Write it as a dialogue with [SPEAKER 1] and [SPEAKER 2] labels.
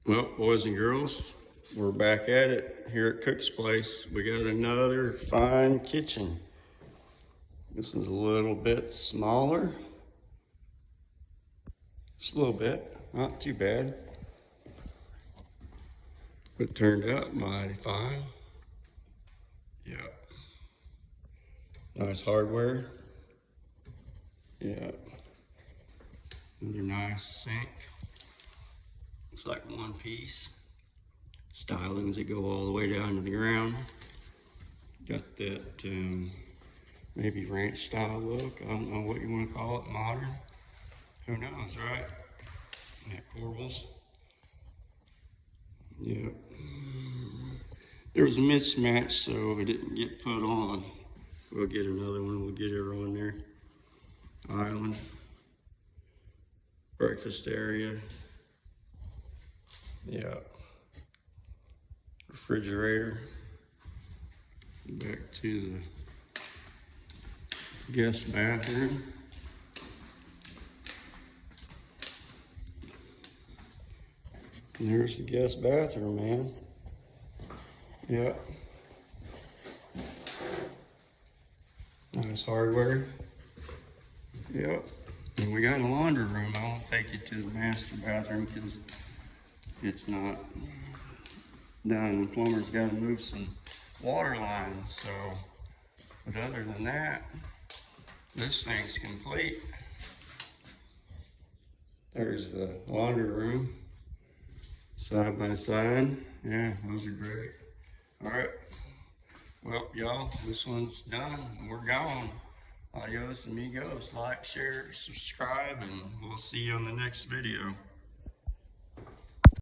[SPEAKER 1] Well, boys and girls, we're back at it here at Cook's Place. We got another fine kitchen. This is a little bit smaller. Just a little bit, not too bad. It turned out mighty fine. Yeah. Nice hardware. Yeah. Another nice sink. Looks like one piece. Stylings that go all the way down to the ground. Got that maybe ranch style look. I don't know what you want to call it, modern. Who knows, right? And that corbels. Yeah. There was a mismatch, so it didn't get put on. We'll get another one. We'll get her on there. Island. Breakfast area. Yeah. Refrigerator. Back to the guest bathroom. And there's the guest bathroom, man. Yeah. Nice hardware. Yep. And we got a laundry room. I won't take you to the master bathroom because it's not done. The plumber's got to move some water lines. So, but other than that, this thing's complete. There's the laundry room, side by side. Yeah, those are great. All right. Well, y'all, this one's done. We're gone. Adios amigos. Like, share, subscribe, and we'll see you on the next video.